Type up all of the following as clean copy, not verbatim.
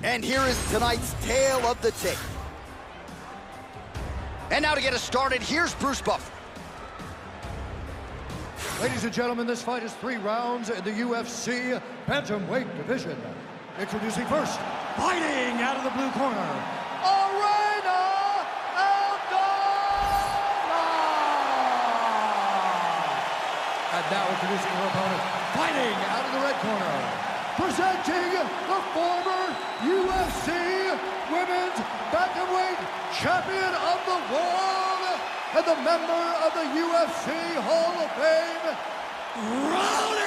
And here is tonight's tale of the tape. And now to get us started, here's Bruce Buffer. Ladies and gentlemen, this fight is 3 rounds in the UFC bantamweight division. Introducing first, fighting out of the blue corner, Irene Aldana! And now introducing her opponent, fighting out of the red corner, presenting the former UFC Women's Bantamweight Champion of the World and the member of the UFC Hall of Fame, Ronda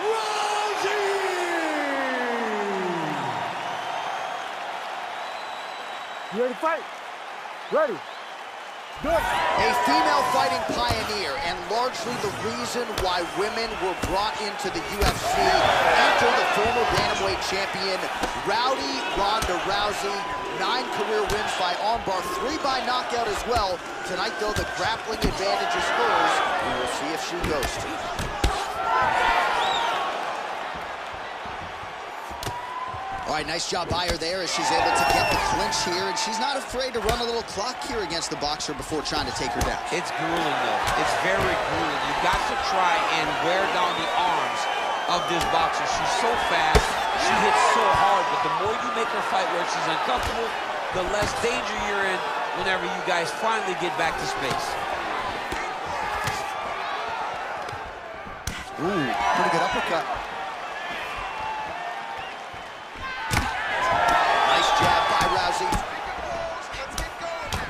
Rousey! You ready to fight? Ready. Good. A female fighting pioneer and largely the reason why women were brought into the UFC. Enter the former bantamweight champion, Rowdy Ronda Rousey. 9 career wins by armbar, 3 by knockout as well. Tonight, though, the grappling advantage is hers. We will see if she goes to. All right, nice job by her there as she's able to get the clinch here, and she's not afraid to run a little clock here against the boxer before trying to take her down. It's grueling, though. It's very grueling. You got to try and wear down the arms of this boxer. She's so fast, she hits so hard, but the more you make her fight where she's uncomfortable, the less danger you're in whenever you guys finally get back to space. Ooh, pretty good uppercut.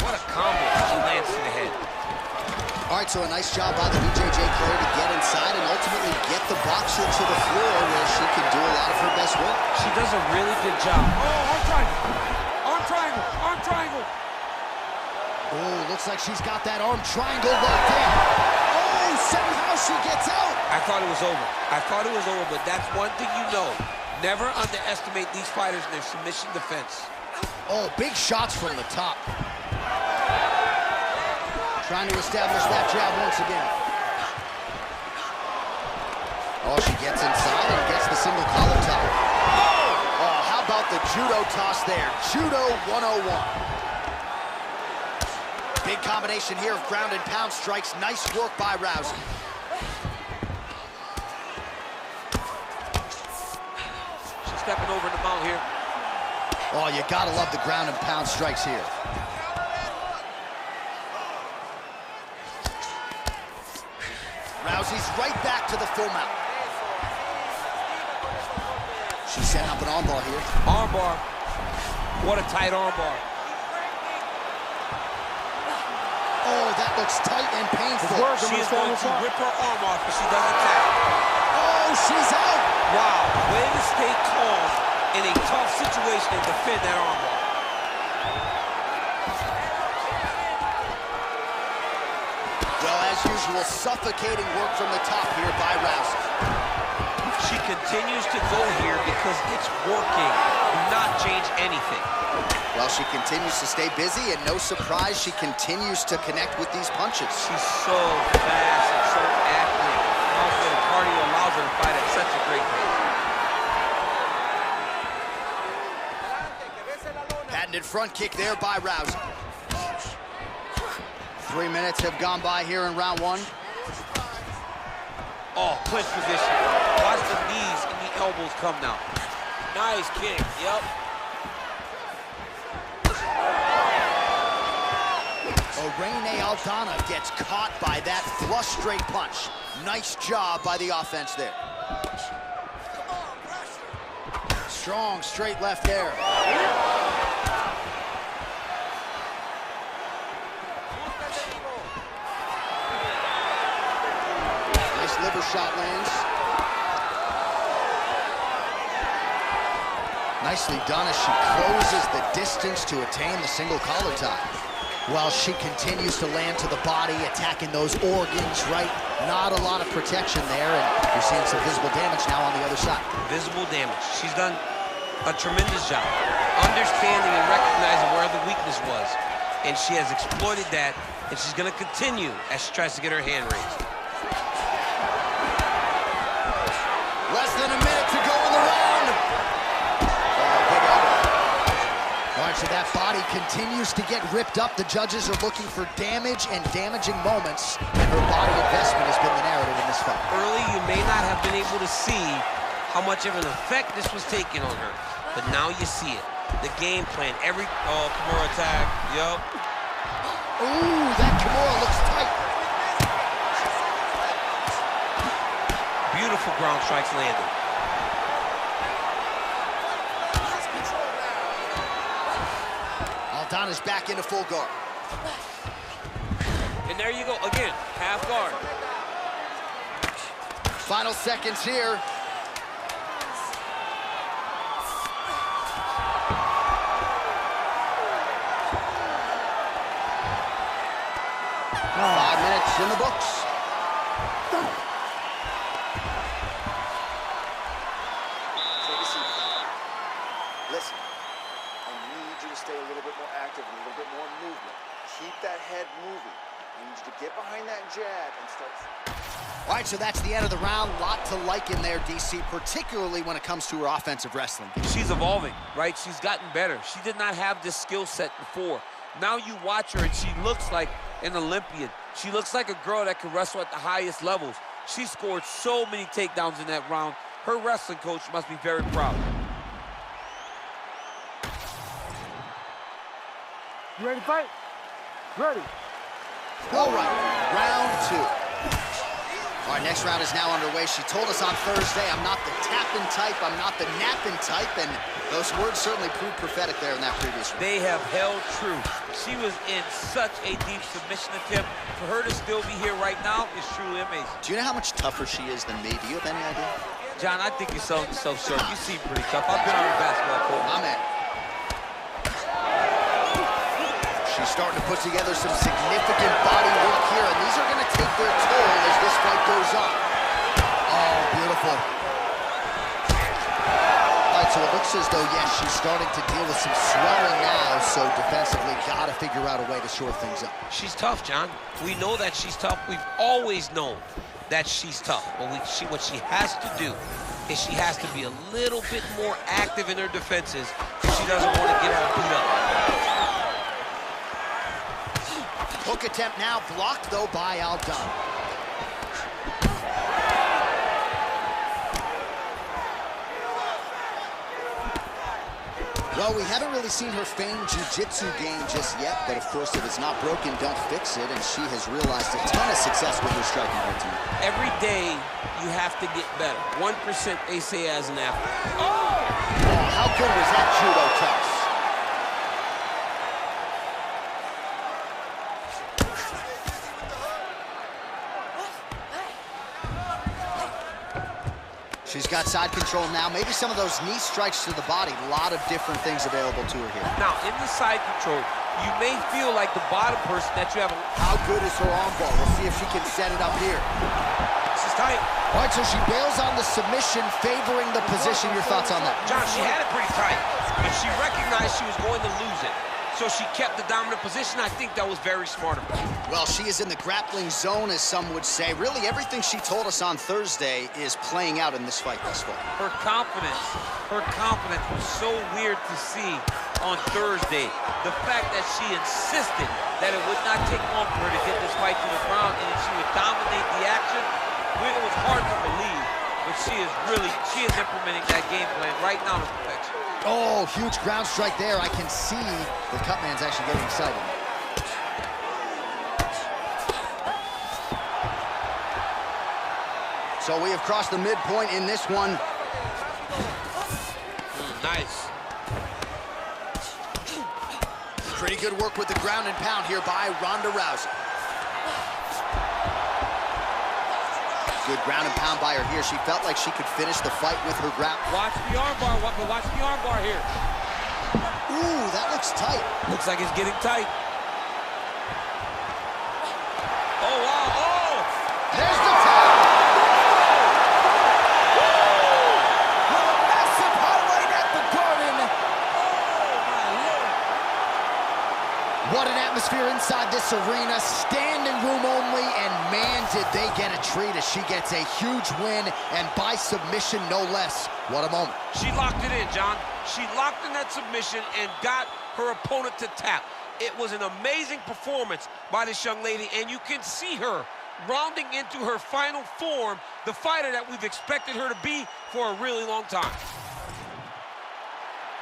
What a combo she lands to the head. All right, so a nice job by the BJJ player to get inside and ultimately get the boxer to the floor where she can do a lot of her best work. She does a really good job. Oh, arm triangle. Arm triangle. Arm triangle. Oh, looks like she's got that arm triangle locked in. Oh, somehow she gets out. I thought it was over. I thought it was over, but that's one thing you know. Never underestimate these fighters in their submission defense. Oh, big shots from the top. Trying to establish that jab once again. Oh, she gets inside and gets the single collar top. Oh, how about the judo toss there? Judo 101. Big combination here of ground and pound strikes. Nice work by Rousey. She's stepping over the mount here. Oh, you gotta love the ground and pound strikes here. Rousey's right back to the full mount. She's setting up an armbar here. Armbar. What a tight armbar. Oh, that looks tight and painful. She is going to rip her arm off if she doesn't tap. Oh, she's out. Wow, way to stay calm in a tough situation and defend that armbar. Well, as usual, suffocating work from the top here by Rousey. She continues to go here because it's working. Do not change anything. Well, she continues to stay busy, and no surprise, she continues to connect with these punches. She's so fast and so accurate. Also, the cardio allows her to fight at such a great pace. Patented front kick there by Rousey. 3 minutes have gone by here in round 1. Oh, clinch position. Watch the knees and the elbows come now. Nice kick, yep. Irene Aldana gets caught by that flush straight punch. Nice job by the offense there. Strong straight left there. Nice liver shot lands. Nicely done as she closes the distance to attain the single collar tie. While she continues to land to the body, attacking those organs, right? Not a lot of protection there, and you're seeing some visible damage now on the other side. Visible damage. She's done a tremendous job understanding and recognizing where the weakness was. And she has exploited that, and she's going to continue as she tries to get her hand raised. Less than a minute to go in the round. right, so that body continues to get ripped up. The judges are looking for damage and damaging moments, and her body investment has been the narrative in this fight. Early, you may not have been able to see how much of an effect this was taking on her, but now you see it. The game plan, every Kimura attack, yup. Ooh, that Kimura looks tight. Beautiful ground strikes landed. Aldana's back into full guard. And there you go, again, half guard. Final seconds here. Oh. 5 minutes in the books. Take a seat. Listen, I need you to stay a little bit more active and a little bit more movement. Keep that head moving. I need you to get behind that jab and start. All right, so that's the end of the round. Lot to like in there, DC, particularly when it comes to her offensive wrestling. She's evolving, right? She's gotten better. She did not have this skill set before. Now you watch her, and she looks like an Olympian. She looks like a girl that can wrestle at the highest levels. She scored so many takedowns in that round. Her wrestling coach must be very proud. You ready to fight? Ready. All right, round 2. All right, next round is now underway. She told us on Thursday, I'm not the tapping type, I'm not the napping type, and those words certainly proved prophetic there in that previous round. They have held true. She was in such a deep submission attempt. For her to still be here right now is truly amazing. Do you know how much tougher she is than me? Do you have any idea? John, I think you're selling yourself short. You seem pretty tough. I've been on the basketball court. I'm in. She's starting to put together some significant body work here, and these are going to take their toll as this fight goes on. Oh, beautiful. All right, so it looks as though, yes, she's starting to deal with some swelling now, so defensively, got to figure out a way to shore things up. She's tough, John. We know that she's tough. We've always known that she's tough, but what she has to do is she has to be a little bit more active in her defenses because she doesn't want to get her beat up. Hook attempt now blocked, though, by Aldana. Well, we haven't really seen her famed jiu-jitsu game just yet, but of course, if it's not broken, don't fix it, and she has realized a ton of success with her striking routine. Every day, you have to get better. 1% they say as an athlete. Oh, how good was that judo toss? She's got side control now. Maybe some of those knee strikes to the body. A lot of different things available to her here. Now, in the side control, you may feel like the bottom person that you have. How good is her arm bar? We'll see if she can set it up here. This is tight. All right, so she bails on the submission, favoring the position. Your thoughts on that? John, she had it pretty tight, but she recognized she was going to lose it. So she kept the dominant position. I think that was very smart of her. Well, she is in the grappling zone, as some would say. Really, everything she told us on Thursday is playing out in this fight thus far. Her confidence was so weird to see on Thursday. The fact that she insisted that it would not take long for her to get this fight to the ground and that she would dominate the action, it was hard to believe. But she is implementing that game plan right now to perfection. Oh, huge ground strike there. I can see the cut man's actually getting excited. So we have crossed the midpoint in this one. Nice. Pretty good work with the ground and pound here by Ronda Rousey. Good ground and pound by her here. She felt like she could finish the fight with her ground. Watch the armbar, watch the armbar here. Ooh, that looks tight. Looks like it's getting tight. Oh, wow, oh! There's the tap! With a massive highlight at the Garden. Oh, my Lord. What an atmosphere inside this arena. Standing room only, and man, did they get a treat as she gets a huge win, and by submission, no less. What a moment. She locked it in, John. She locked in that submission and got her opponent to tap. It was an amazing performance by this young lady, and you can see her rounding into her final form, the fighter that we've expected her to be for a really long time.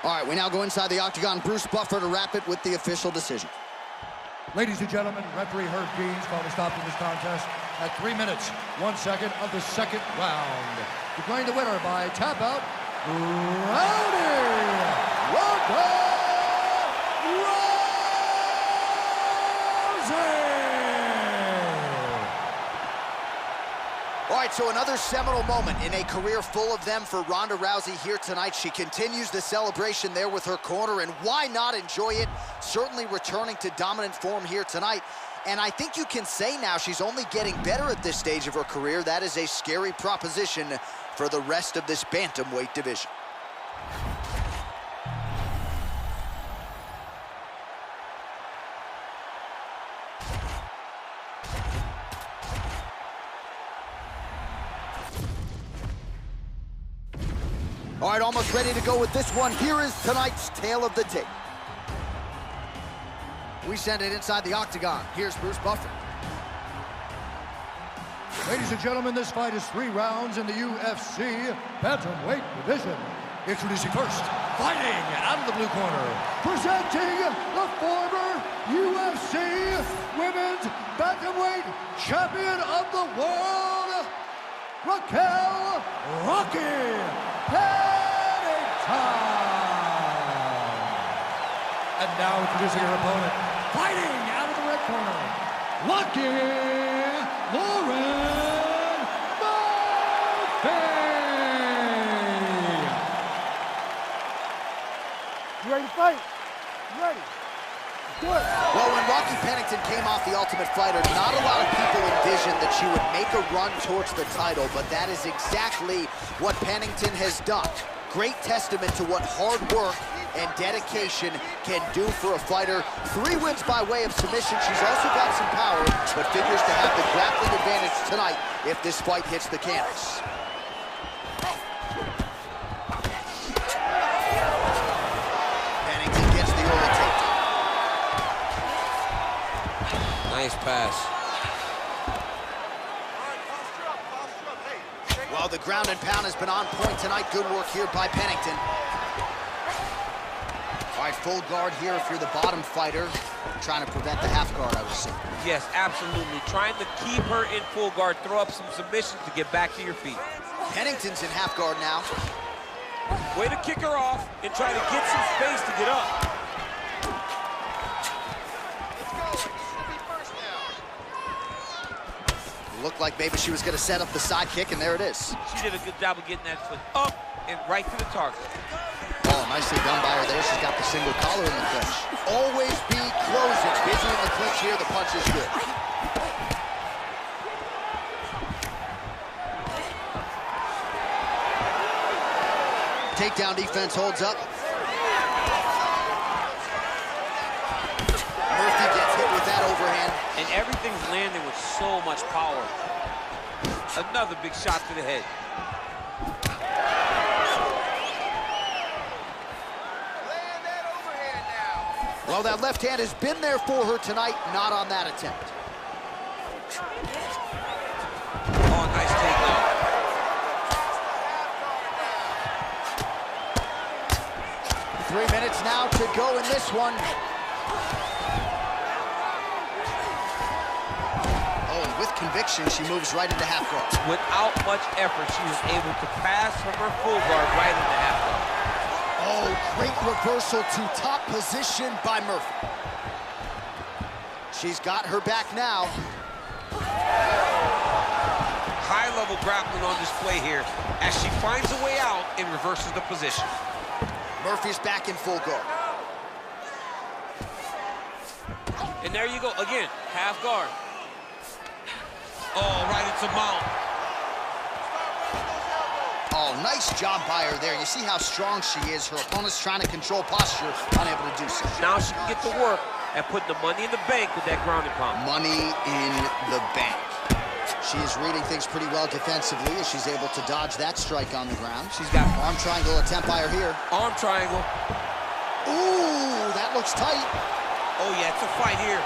All right, we now go inside the octagon. Bruce Buffer to wrap it with the official decision. Ladies and gentlemen, referee Herb Deans called a stop to this contest at 3 minutes, 1 second of the second round. Declaring the winner by tap out, Ronda Rousey! All right, so another seminal moment in a career full of them for Ronda Rousey here tonight. She continues the celebration there with her corner, and why not enjoy it? Certainly returning to dominant form here tonight. And I think you can say now she's only getting better at this stage of her career. That is a scary proposition for the rest of this bantamweight division. All right, almost ready to go with this one. Here is tonight's tale of the tape. We send it inside the octagon. Here's Bruce Buffer. Ladies and gentlemen, this fight is 3 rounds in the UFC bantamweight division. Introducing first, fighting out of the blue corner, presenting the former UFC Women's Bantamweight Champion of the World, Raquel Pennington. And now introducing her opponent, fighting out of the red corner, You ready to fight? You ready? Do it. Well, when Rocky Pennington came off The Ultimate Fighter, not a lot of people envisioned that she would make a run towards the title, but that is exactly what Pennington has done. Great testament to what hard work and dedication can do for a fighter. 3 wins by way of submission. She's also got some power, but figures to have the grappling advantage tonight if this fight hits the canvas. Pennington gets the early takedown. Nice pass. Well, the ground and pound has been on point tonight. Good work here by Pennington. All right, full guard here if you're the bottom fighter. Trying to prevent the half guard, I would say. Yes, absolutely. Trying to keep her in full guard, throw up some submissions to get back to your feet. Pennington's in half guard now. Way to kick her off and try to get some space to get up. Looked like maybe she was going to set up the side kick, and there it is. She did a good job of getting that foot up and right to the target. Oh, nicely done by her there. She's got the single collar in the clinch. Always be closing. Busy in the clinch here. The punch is good. Takedown defense holds up. Murphy gets hit with that overhand. And everything's landing with so much power. Another big shot to the head. Land that overhand now. Well, that left hand has been there for her tonight, not on that attempt. Oh, nice takedown. Three minutes now to go in this one. With conviction, she moves right into half guard. Without much effort, she was able to pass from her full guard right into half guard. Oh, great reversal to top position by Murphy. She's got her back now. High-level grappling on display here as she finds a way out and reverses the position. Murphy's back in full guard. And there you go, again, half guard. Oh, right into mount. Oh, nice job by her there. You see how strong she is. Her opponent's trying to control posture, unable to do so. Now she can get to work and put the money in the bank with that ground and pound. Money in the bank. She is reading things pretty well defensively as she's able to dodge that strike on the ground. She's got arm triangle attempt by her here. Arm triangle. Ooh, that looks tight. Oh, yeah, it's a fight here.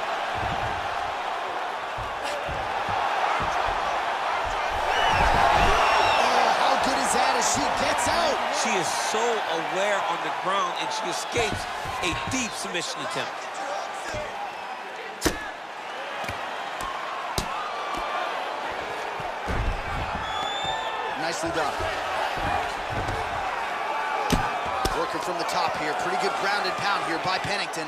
Oh, how good is that as she gets out? She is so aware on the ground, and she escapes a deep submission attempt. Nicely done. Working from the top here. Pretty good ground and pound here by Pennington.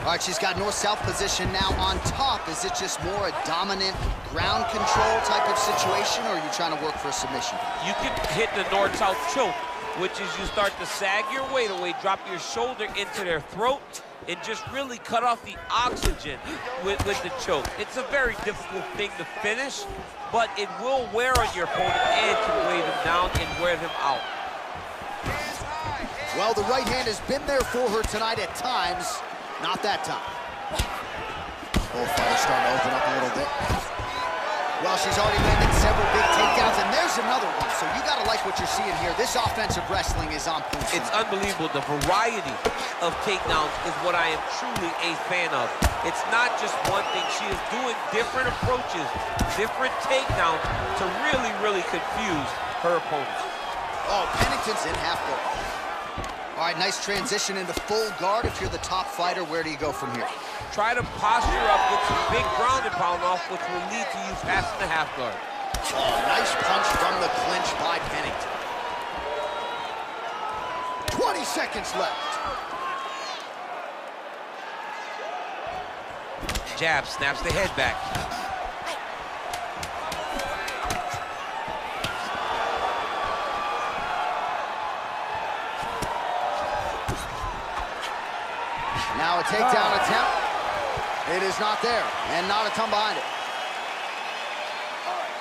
All right, she's got north-south position now on top. Is it just more a dominant ground control type of situation, or are you trying to work for a submission? You can hit the north-south choke, which is you start to sag your weight away, drop your shoulder into their throat, and just really cut off the oxygen with the choke. It's a very difficult thing to finish, but it will wear on your opponent and can weigh them down and wear them out. Well, the right hand has been there for her tonight at times. Not that time. Oh, fighter's starting to open up a little bit. Well, she's already landed several big takedowns, and there's another one. So you gotta like what you're seeing here. This offensive wrestling is on point. It's unbelievable. The variety of takedowns is what I am truly a fan of. It's not just one thing. She is doing different approaches, different takedowns to really, really confuse her opponents. Oh, Pennington's in half guard. All right, nice transition into full guard. If you're the top fighter, where do you go from here? Try to posture up, get some big ground and pound off, which will lead to you passing the half guard. Oh, nice punch from the clinch by Pennington. 20 seconds left. Jab, snaps the head back. Now a takedown attempt. It is not there, and not a ton behind it. All right,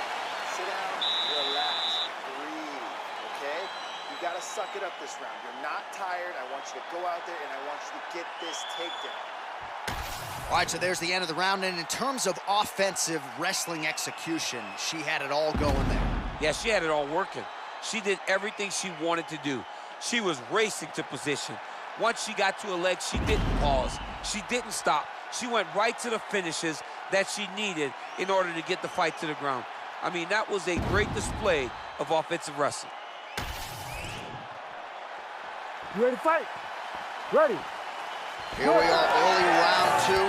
sit down, relax, breathe, okay? You gotta suck it up this round. You're not tired. I want you to go out there, and I want you to get this takedown. All right, so there's the end of the round, and in terms of offensive wrestling execution, she had it all going there. Yeah, she had it all working. She did everything she wanted to do. She was racing to position. Once she got to a leg, she didn't pause. She didn't stop. She went right to the finishes that she needed in order to get the fight to the ground. I mean, that was a great display of offensive wrestling. You ready to fight? Ready. Here we are, early round two.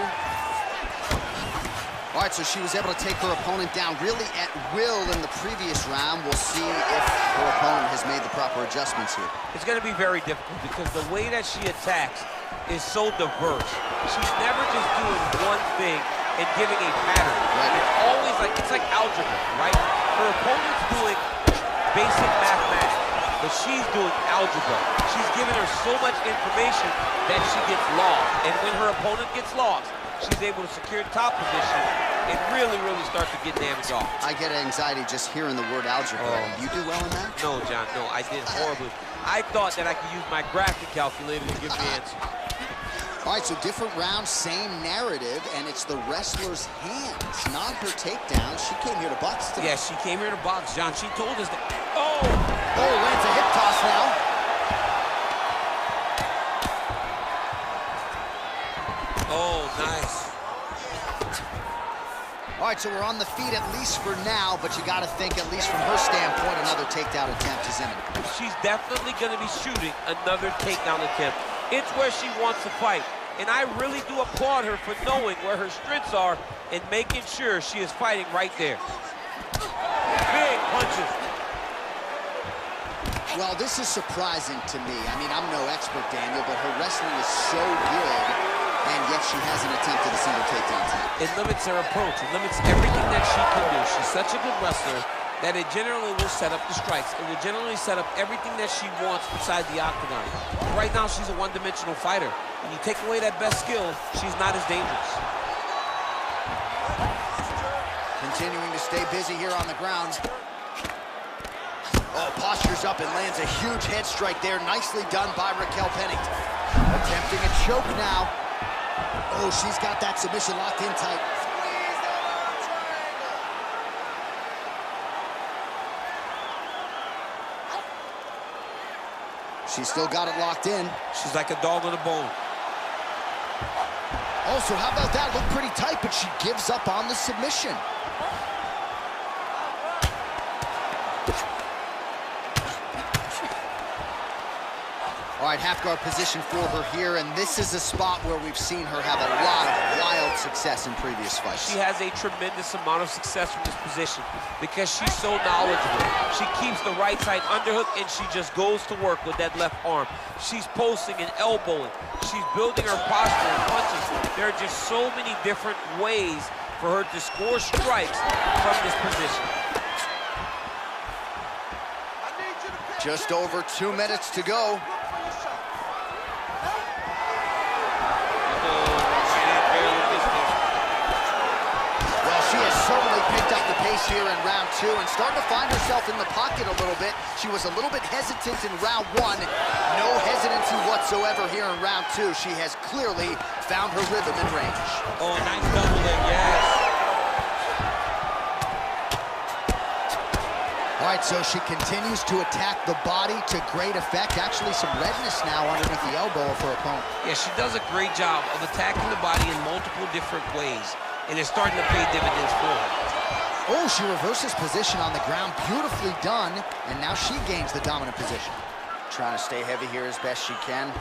All right, so she was able to take her opponent down really at will in the previous round. We'll see if her opponent has made the proper adjustments here. It's going to be very difficult because the way that she attacks is so diverse. She's never just doing one thing and giving a pattern. Right. It's always like, it's like algebra, right? Her opponent's doing basic mathematics, but she's doing algebra. She's giving her so much information that she gets lost. And when her opponent gets lost, she's able to secure top position and really, really start to get damage off. I get anxiety just hearing the word algebra. Oh. You do well in that? No, John, no, I did horribly. I thought that I could use my graphic calculator to give the answer. All right, so different round, same narrative, and it's the wrestler's hands, not her takedown. She came here to box today. Yeah, she came here to box, John. She told us that. Oh! Oh, lands a hip toss now. Oh, nice. All right, so we're on the feet at least for now, but you got to think, at least from her standpoint, another takedown attempt is imminent. She's definitely going to be shooting another takedown attempt. It's where she wants to fight, and I really do applaud her for knowing where her strengths are and making sure she is fighting right there. Big punches. Well, this is surprising to me. I mean, I'm no expert, Daniel, but her wrestling is so good, and yet she hasn't attempted a single takedown tonight. It limits her approach. It limits everything that she can do. She's such a good wrestler that it generally will set up the strikes. It will generally set up everything that she wants inside the octagon. Right now, she's a one-dimensional fighter. When you take away that best skill, she's not as dangerous. Continuing to stay busy here on the ground. Oh, postures up and lands a huge head strike there. Nicely done by Raquel Pennington. Attempting a choke now. Oh, she's got that submission locked in tight. She's still got it locked in. She's like a dog on a bone. Also, how about that? Looked pretty tight, but she gives up on the submission. All right, half guard position for her here, and this is a spot where we've seen her have a lot of wild success in previous fights. She has a tremendous amount of success from this position because she's so knowledgeable. She keeps the right side underhook, and she just goes to work with that left arm. She's posting and elbowing. She's building her posture and punches. There are just so many different ways for her to score strikes from this position. Just over 2 minutes to go. She has certainly picked up the pace here in round 2 and starting to find herself in the pocket a little bit. She was a little bit hesitant in round 1. No hesitancy whatsoever here in round 2. She has clearly found her rhythm and range. Oh, nice double leg, yes. All right, so she continues to attack the body to great effect. Actually, some redness now underneath the elbow of her opponent. Yeah, she does a great job of attacking the body in multiple different ways. And it's starting to pay dividends for her. Oh, she reverses position on the ground. Beautifully done. And now she gains the dominant position. Trying to stay heavy here as best she can.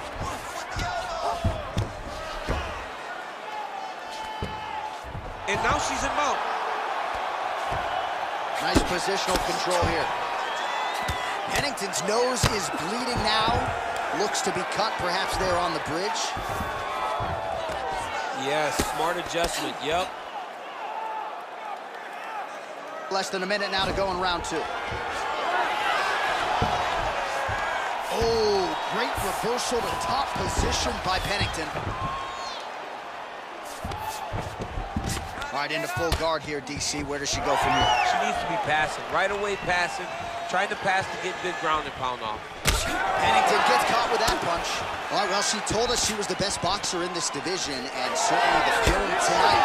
And now she's in mount. Nice positional control here. Pennington's nose is bleeding now. Looks to be cut perhaps there on the bridge. Yes, smart adjustment, yep. Less than a minute now to go in round 2. Oh, great reversal to top position by Pennington. All right, into full guard here, DC. Where does she go from here? She needs to be passing, right away passing, trying to pass to get good ground and pound off. Pennington gets caught with that punch. All right, well, she told us she was the best boxer in this division, and certainly the film tonight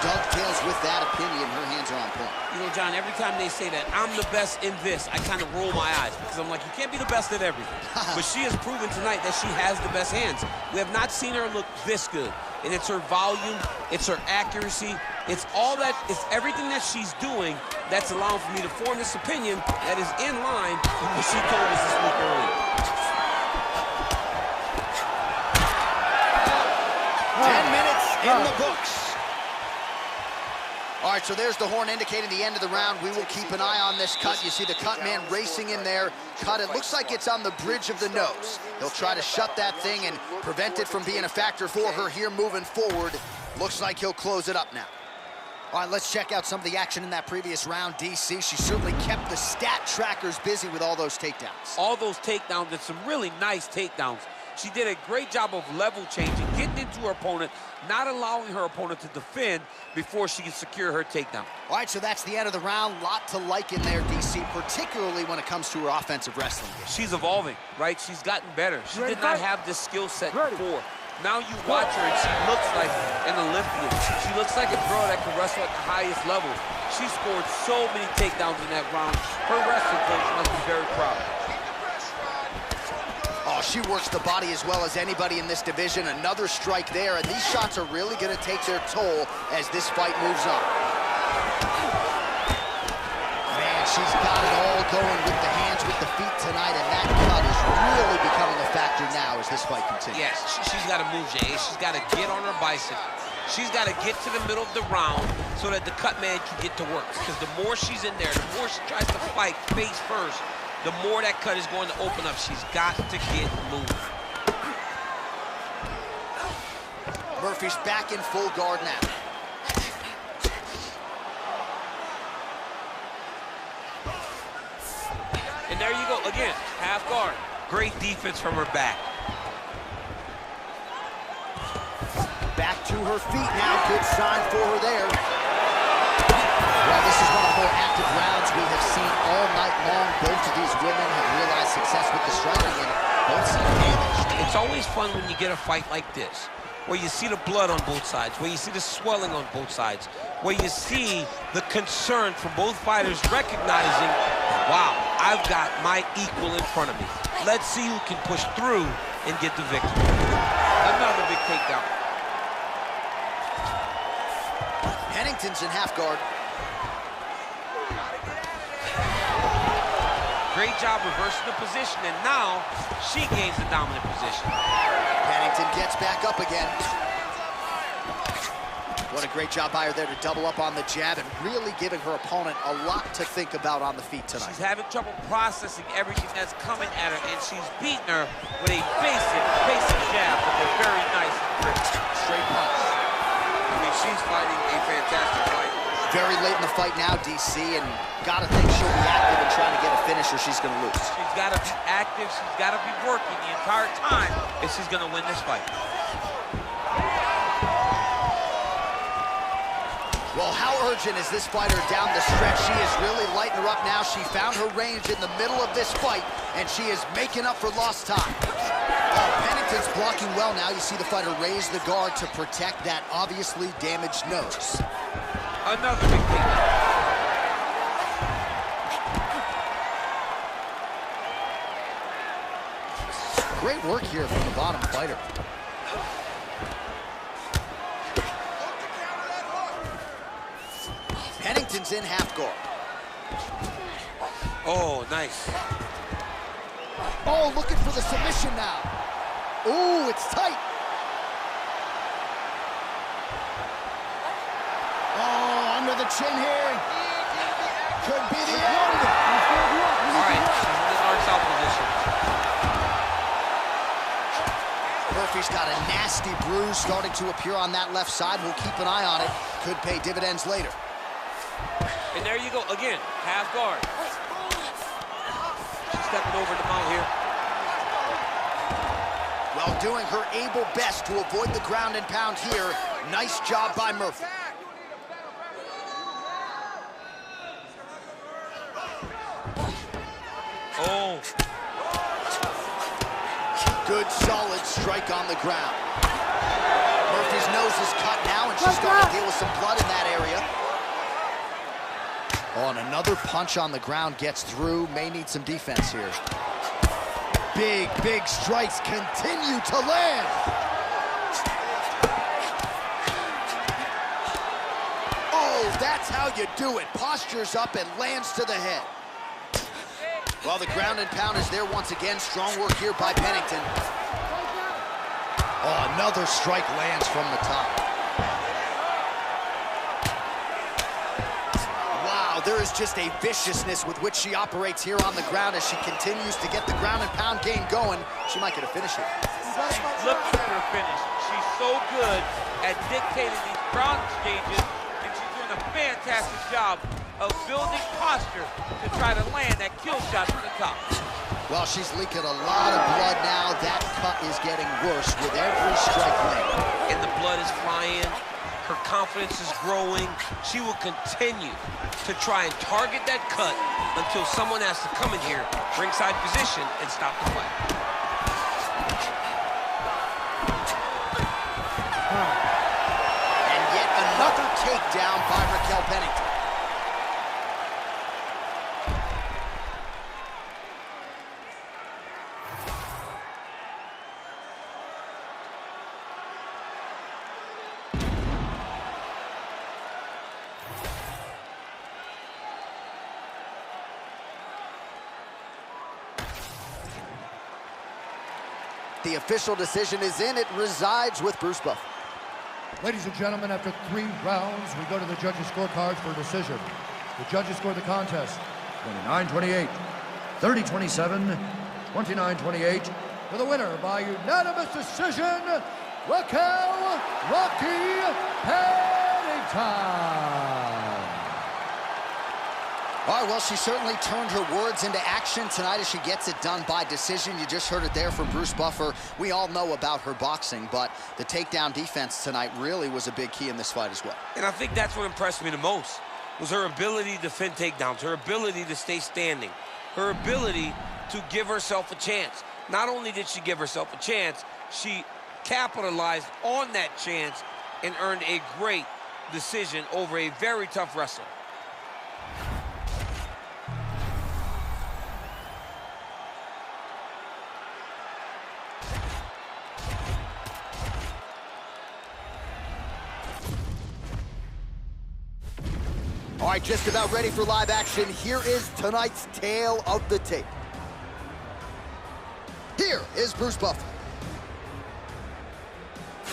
dovetails with that opinion. Her hands are on point. You know, John, every time they say that I'm the best in this, I kind of roll my eyes because I'm like, you can't be the best at everything. But she has proven tonight that she has the best hands. We have not seen her look this good. And it's her volume, it's her accuracy, it's all that, it's everything that she's doing that's allowing for me to form this opinion that is in line with what she told us this week earlier. 10 minutes in the books. All right, so there's the horn indicating the end of the round. We will keep an eye on this cut. You see the cut man racing in there. Cut, it looks like it's on the bridge of the nose. He'll try to shut that thing and prevent it from being a factor for her here moving forward. Looks like he'll close it up now. All right, let's check out some of the action in that previous round. DC, she certainly kept the stat trackers busy with all those takedowns. All those takedowns and some really nice takedowns. She did a great job of level changing, getting into her opponent, not allowing her opponent to defend before she can secure her takedown. All right, so that's the end of the round. Lot to like in there, DC, particularly when it comes to her offensive wrestling game. She's evolving, right? She's gotten better. She did not have this skill set before. Now you watch her and she looks like an Olympian. She looks like a girl that can wrestle at the highest level. She scored so many takedowns in that round. Her wrestling coach must be very proud. Oh, she works the body as well as anybody in this division. Another strike there, and these shots are really going to take their toll as this fight moves on. Man, she's got it all going with the hands, with the feet tonight, and that cut is really becoming a factor now as this fight continues. Yes, she's got to move, Jay. She's got to get on her bicycle. She's got to get to the middle of the round so that the cut man can get to work. Because the more she's in there, the more she tries to fight face first, the more that cut is going to open up. She's got to get moving. Murphy's back in full guard now. And there you go, again, half guard. Great defense from her back. Back to her feet now, good sign for her there. Well, this is one of the more active rounds we have seen all night long. Both of these women have realized success with the striking and both seem damaged. It's always fun when you get a fight like this, where you see the blood on both sides, where you see the swelling on both sides, where you see the concern from both fighters recognizing, wow, I've got my equal in front of me. Let's see who can push through and get the victory. Another big takedown. Pennington's in half guard. Great job reversing the position, and now she gains the dominant position. Pennington gets back up again. What a great job by her there to double up on the jab and really giving her opponent a lot to think about on the feet tonight. She's having trouble processing everything that's coming at her, and she's beating her with a basic jab, but they're very nice and quick. Straight punch. I mean, she's fighting a fantastic fight. Very late in the fight now, DC, and gotta think she'll be active and trying to get a finish or she's gonna lose. She's gotta be active, she's gotta be working the entire time if she's gonna win this fight. Well, how urgent is this fighter down the stretch? She is really lighting her up now. She found her range in the middle of this fight, and she is making up for lost time. Oh, Pennington's blocking well now. You see the fighter raise the guard to protect that obviously damaged nose. Another big takedown. Great work here from the bottom fighter. Pennington's in half guard. Oh, nice. Oh, looking for the submission now. Ooh, it's tight. Oh, under the chin here. Could be the end. All right, she's in the north-south position. Murphy's got a nasty bruise starting to appear on that left side. We'll keep an eye on it. Could pay dividends later. And there you go, again, half guard. She's stepping over the mount here. Well, doing her able best to avoid the ground and pound here. Nice job by Murphy. Oh. Good, solid strike on the ground. Murphy's nose is cut now, and she's starting to deal with some blood in that area. Oh, and another punch on the ground gets through. May need some defense here. Big strikes continue to land. Oh, that's how you do it. Postures up and lands to the head. Well, the ground and pound is there once again. Strong work here by Pennington. Oh, another strike lands from the top. There is just a viciousness with which she operates here on the ground as she continues to get the ground and pound game going. She might get a finish here. She's looking for a finish. She's so good at dictating these ground exchanges, and she's doing a fantastic job of building posture to try to land that kill shot from the top. Well, she's leaking a lot of blood now. That cut is getting worse with every strike landing. And the blood is flying. Her confidence is growing. She will continue to try and target that cut until someone has to come in here, ringside position, and stop the fight. And yet another takedown by Raquel Pennington. The official decision is in. It resides with Bruce Buffer. Ladies and gentlemen, after 3 rounds, we go to the judges' scorecards for a decision. The judges scored the contest 29-28, 30-27, 29-28, with a winner by unanimous decision, Raquel Pennington. All right, well, she certainly turned her words into action tonight as she gets it done by decision. You just heard it there from Bruce Buffer. We all know about her boxing, but the takedown defense tonight really was a big key in this fight as well. And I think that's what impressed me the most, was her ability to defend takedowns, her ability to stay standing, her ability to give herself a chance. Not only did she give herself a chance, she capitalized on that chance and earned a great decision over a very tough wrestler. All right, just about ready for live action. Here is tonight's tale of the tape. Here is Bruce Buffer.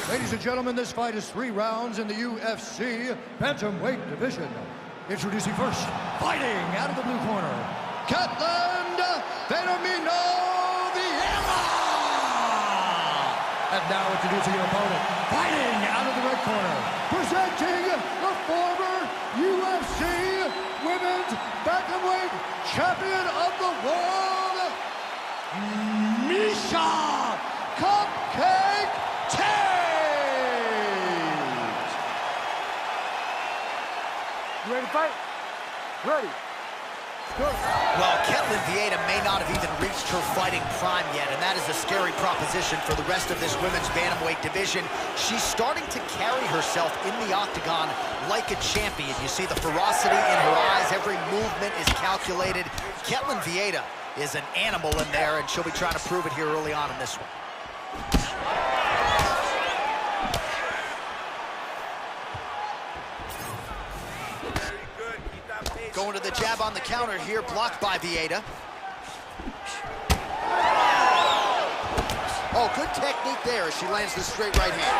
Ladies and gentlemen, this fight is 3 rounds in the UFC bantamweight division. Introducing first, fighting out of the blue corner, Ketlen Vieira. And now introducing your opponent, fighting out of the red corner, presenting the former UFC Women's Bantamweight Champion of the World, Miesha Cupcake Tate! You ready to fight? Ready. Good. Well, Ketlen Vieira may not have even reached her fighting prime yet, and that is a scary proposition for the rest of this women's bantamweight division. She's starting to carry herself in the octagon like a champion. You see the ferocity in her eyes. Every movement is calculated. Ketlen Vieira is an animal in there, and she'll be trying to prove it here early on in this one. Going to the jab on the counter here, blocked by Vieira. Oh, good technique there as she lands the straight right hand.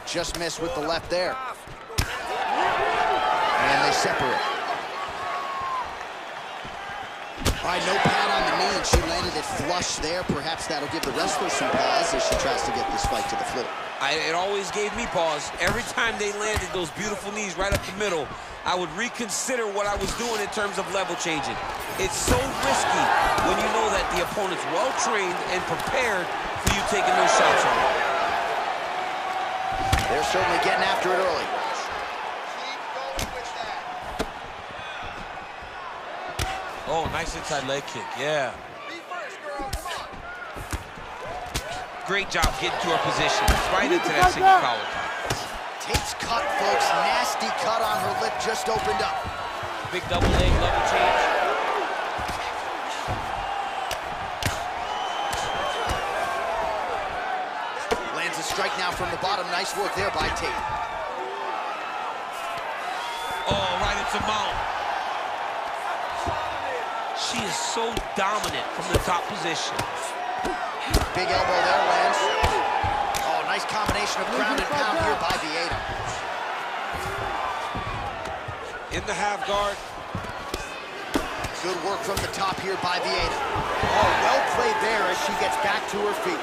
Just missed with the left there. And they separate. All right, no pad on the knee, and she landed it flush there. Perhaps that'll give the wrestler some pause as she tries to get this fight to the floor. It always gave me pause. Every time they landed those beautiful knees right up the middle, I would reconsider what I was doing in terms of level changing. It's so risky when you know that the opponent's well-trained and prepared for you taking those shots on them. They're certainly getting after it early. Oh, nice inside leg kick, yeah. Great job getting to her position. Right into that single collar. Tate's cut, folks. Nasty cut on her lip just opened up. Big double leg level change. Lands a strike now from the bottom. Nice work there by Tate. Oh, right into mount. She is so dominant from the top position. Big elbow there, lands. Oh, nice combination of ground and pound here by Vieira. In the half guard. Good work from the top here by Vieira. Oh, well played there as she gets back to her feet.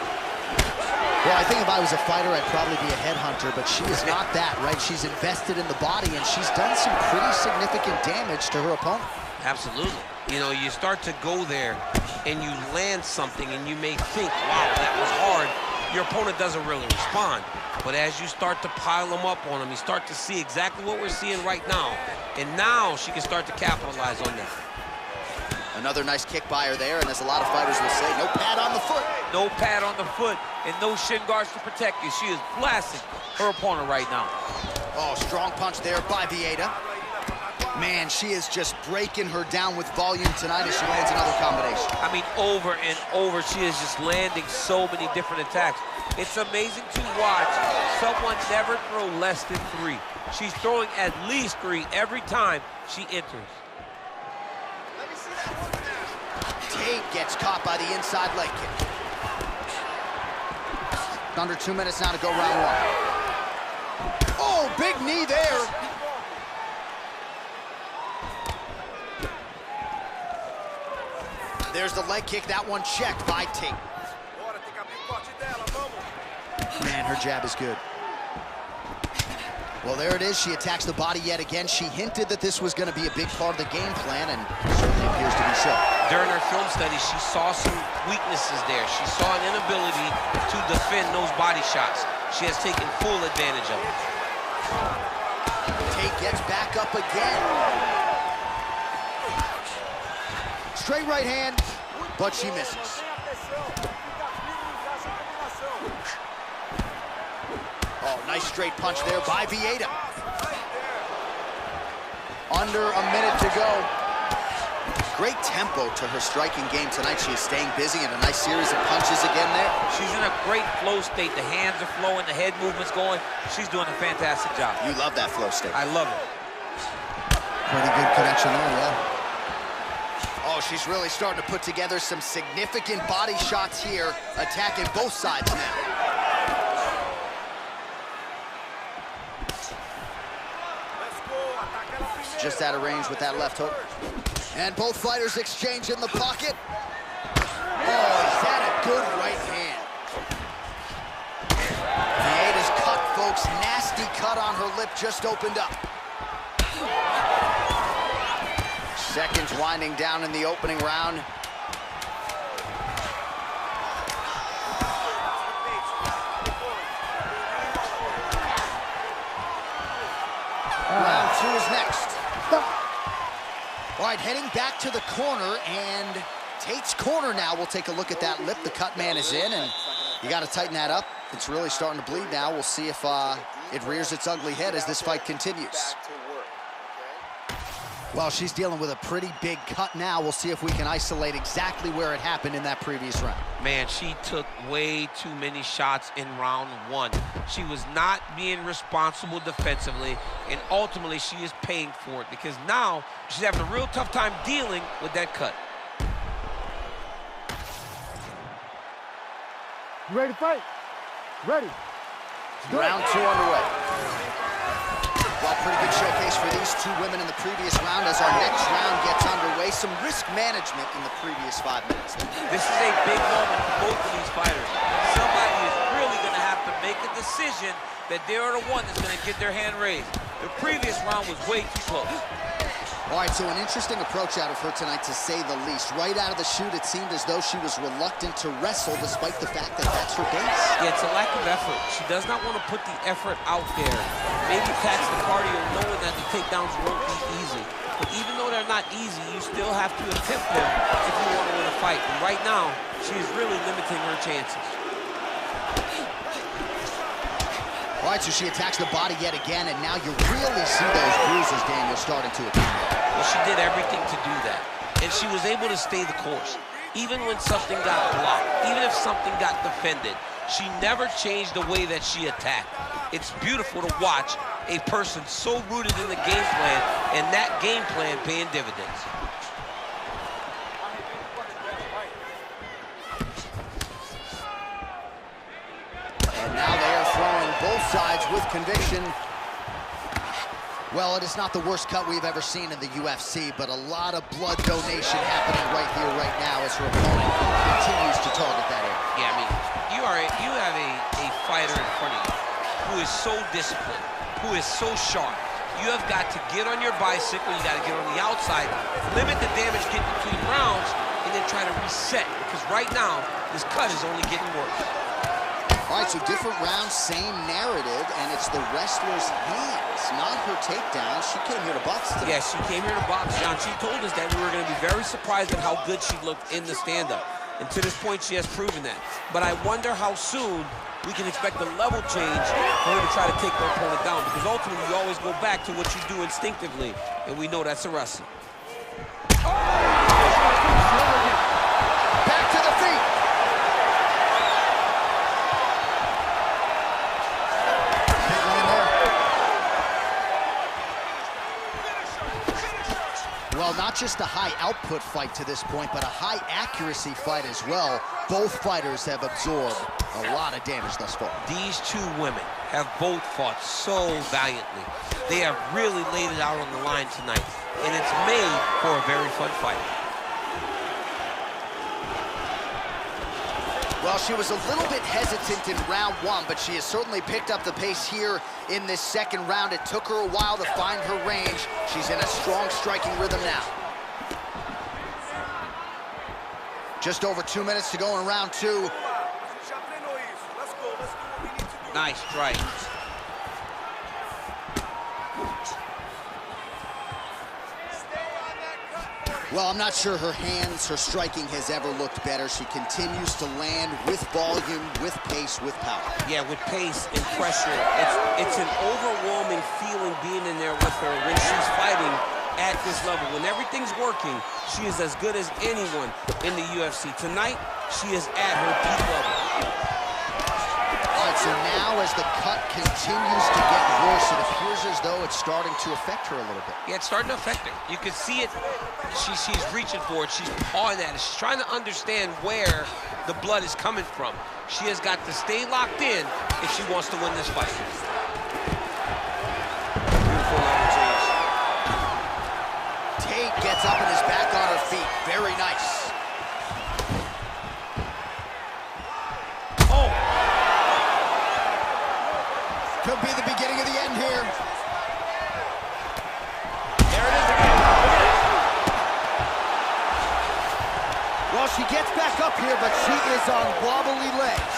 Well, I think if I was a fighter, I'd probably be a headhunter, but she is not that, right? She's invested in the body, and she's done some pretty significant damage to her opponent. Absolutely. You know, you start to go there and you land something and you may think, wow, that was hard. Your opponent doesn't really respond. But as you start to pile them up on them, you start to see exactly what we're seeing right now. And now she can start to capitalize on that. Another nice kick by her there, and as a lot of fighters will say, no pad on the foot. No pad on the foot and no shin guards to protect you. She is blasting her opponent right now. Oh, strong punch there by Vieira. Man, she is just breaking her down with volume tonight as she lands another combination. I mean, over and over, she is just landing so many different attacks. It's amazing to watch someone never throw less than 3. She's throwing at least 3 every time she enters. Let me see that one now. Tate gets caught by the inside leg kick. Under 2 minutes now to go round 1. Oh, big knee there. There's the leg kick, that one checked by Tate. Man, her jab is good. Well, there it is. She attacks the body yet again. She hinted that this was going to be a big part of the game plan, and certainly appears to be so. During her film study, she saw some weaknesses there. She saw an inability to defend those body shots. She has taken full advantage of it. Tate gets back up again. Straight right hand, but she misses. Oh, nice straight punch there by Vieira. Under a minute to go. great tempo to her striking game tonight. She is staying busy, and a nice series of punches again there. She's in a great flow state. The hands are flowing, the head movement's going. She's doing a fantastic job. You love that flow state. I love it. Pretty good connection there, yeah. Oh, she's really starting to put together some significant body shots here, attacking both sides now. Just out of range with that left hook. And both fighters exchange in the pocket. Oh, is that a good right hand? Vieira's cut, folks. Nasty cut on her lip just opened up. Seconds winding down in the opening round. Round 2 is next. All right, heading back to the corner, and Tate's corner now. We'll take a look at that lip. The cut man is in, and you got to tighten that up. It's really starting to bleed now. We'll see if it rears its ugly head as this fight continues. Well, she's dealing with a pretty big cut now. We'll see if we can isolate exactly where it happened in that previous round. Man, she took way too many shots in round 1. She was not being responsible defensively, and ultimately she is paying for it because now she's having a real tough time dealing with that cut. You ready to fight? Ready. Round 2 underway. Well, pretty good showcase for these two women in the previous round as our next round gets underway. Some risk management in the previous 5 minutes. This is a big moment for both of these fighters. Somebody is really going to have to make a decision that they are the one that's going to get their hand raised. The previous round was way too close. All right, so an interesting approach out of her tonight, to say the least. Right out of the chute, it seemed as though she was reluctant to wrestle, despite the fact that that's her base. Yeah, it's a lack of effort. She does not want to put the effort out there. Maybe tax the cardio, knowing that the takedowns won't be easy. But even though they're not easy, you still have to attempt them if you want to win a fight. And right now, she is really limiting her chances. All right, so she attacks the body yet again, and now you really see those bruises, Daniel, starting to accumulate. Well, she did everything to do that, and she was able to stay the course. Even when something got blocked, even if something got defended, she never changed the way that she attacked. It's beautiful to watch a person so rooted in the game plan, and that game plan paying dividends. And now they are throwing both sides with conviction. Well, it is not the worst cut we've ever seen in the UFC, but a lot of blood donation happening right here, right now, as her opponent continues to target that area. Yeah, I mean, you have a fighter in front of you who is so disciplined, who is so sharp. You have got to get on your bicycle, you got to get on the outside, limit the damage getting between rounds, and then try to reset, because right now, this cut is only getting worse. All right, so different rounds, same narrative, and it's the wrestler's hands, not her takedown. She came here to box today. Yeah, she came here to box, John. She told us that we were going to be very surprised at how good she looked in the stand-up. And to this point, she has proven that. But I wonder how soon we can expect a level change for her to try to take her opponent down, because ultimately you always go back to what you do instinctively, and we know that's a wrestling. Back to the feet. Well, not just a high output fight to this point, but a high accuracy fight as well. Both fighters have absorbed a lot of damage thus far. These two women have both fought so valiantly. They have really laid it out on the line tonight, and it's made for a very fun fight. Well, she was a little bit hesitant in round 1, but she has certainly picked up the pace here in this second round. It took her a while to find her range. She's in a strong striking rhythm now. Just over 2 minutes to go in round 2. Nice strike. Well, I'm not sure her hands, her striking has ever looked better. She continues to land with volume, with pace, with power. Yeah, with pace and pressure. It's an overwhelming feeling being in there with her when she's fighting at this level. When everything's working, she is as good as anyone in the UFC. Tonight, she is at her peak level. All right, so now as the cut continues to get worse, it appears as though it's starting to affect her a little bit. Yeah, it's starting to affect her. You can see it. She's reaching for it. She's pawing at it. She's trying to understand where the blood is coming from. She has got to stay locked in if she wants to win this fight. Beautiful line change. Tate gets up and is back on her feet. Very nice. Oh! Could be the beginning of the end here. There it is again. Well, she gets back up here, but she is on wobbly legs.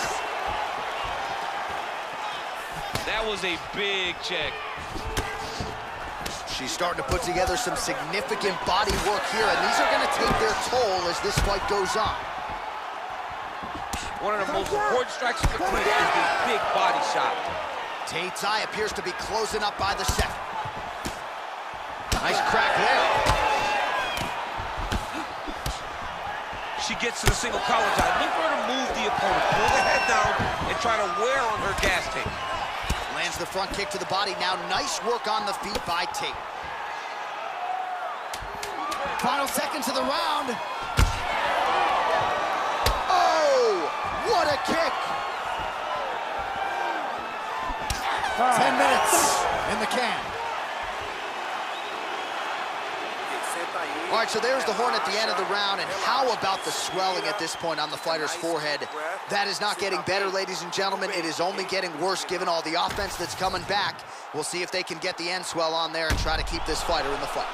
That was a big check. She's starting to put together some significant body work here, and these are going to take their toll as this fight goes on. One of the most important strikes of the clinch is this big body shot. Tate's eye appears to be closing up by the second. Nice crack there. She gets to the single collar tie. Look for her to move the opponent, pull the head down, and try to wear on her gas tape. Lands the front kick to the body. Now nice work on the feet by Tate. Final seconds of the round. Oh, what a kick. 10 minutes in the can. All right, so there's the horn at the end of the round, and how about the swelling at this point on the fighter's forehead? That is not getting better, ladies and gentlemen. It is only getting worse given all the offense that's coming back. We'll see if they can get the end swell on there and try to keep this fighter in the fight.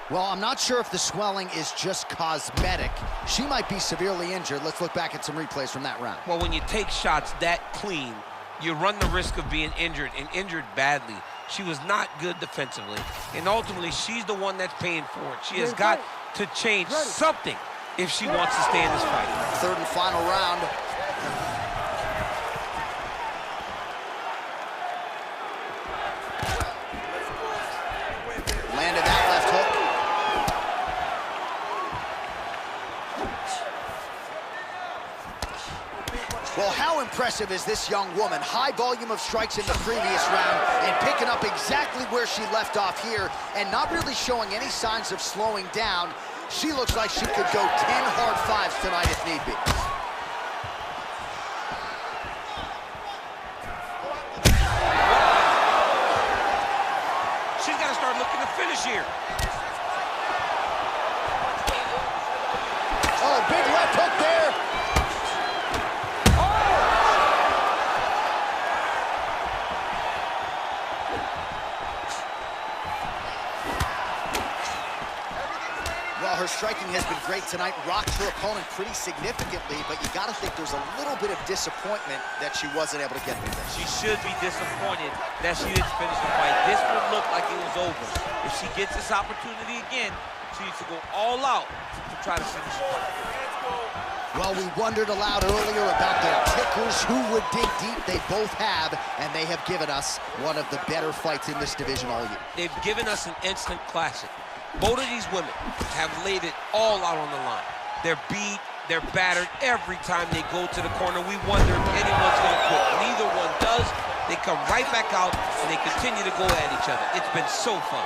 Well, I'm not sure if the swelling is just cosmetic. She might be severely injured. Let's look back at some replays from that round. Well, when you take shots that clean, you run the risk of being injured, and injured badly. She was not good defensively, and ultimately, she's the one that's paying for it. She has got to change something if she wants to stay in this fight. Third and final round. Landed that left hook. Well, how impressive is this young woman? High volume of strikes in the previous round and picking up exactly where she left off here and not really showing any signs of slowing down. She looks like she could go 10 hard fives tonight if need be. She's got to start looking to finish here. Oh, big left hook there. Her striking has been great tonight, rocked her opponent pretty significantly, but you gotta think there's a little bit of disappointment that she wasn't able to get the finish. She should be disappointed that she didn't finish the fight. This would look like it was over. If she gets this opportunity again, she needs to go all out to try to finish the fight. Well, we wondered aloud earlier about their kickers, who would dig deep. They both have, and they have given us one of the better fights in this division all year. They've given us an instant classic. Both of these women have laid it all out on the line. They're beat, they're battered every time they go to the corner. We wonder if anyone's gonna quit. Neither one does. They come right back out and they continue to go at each other. It's been so fun.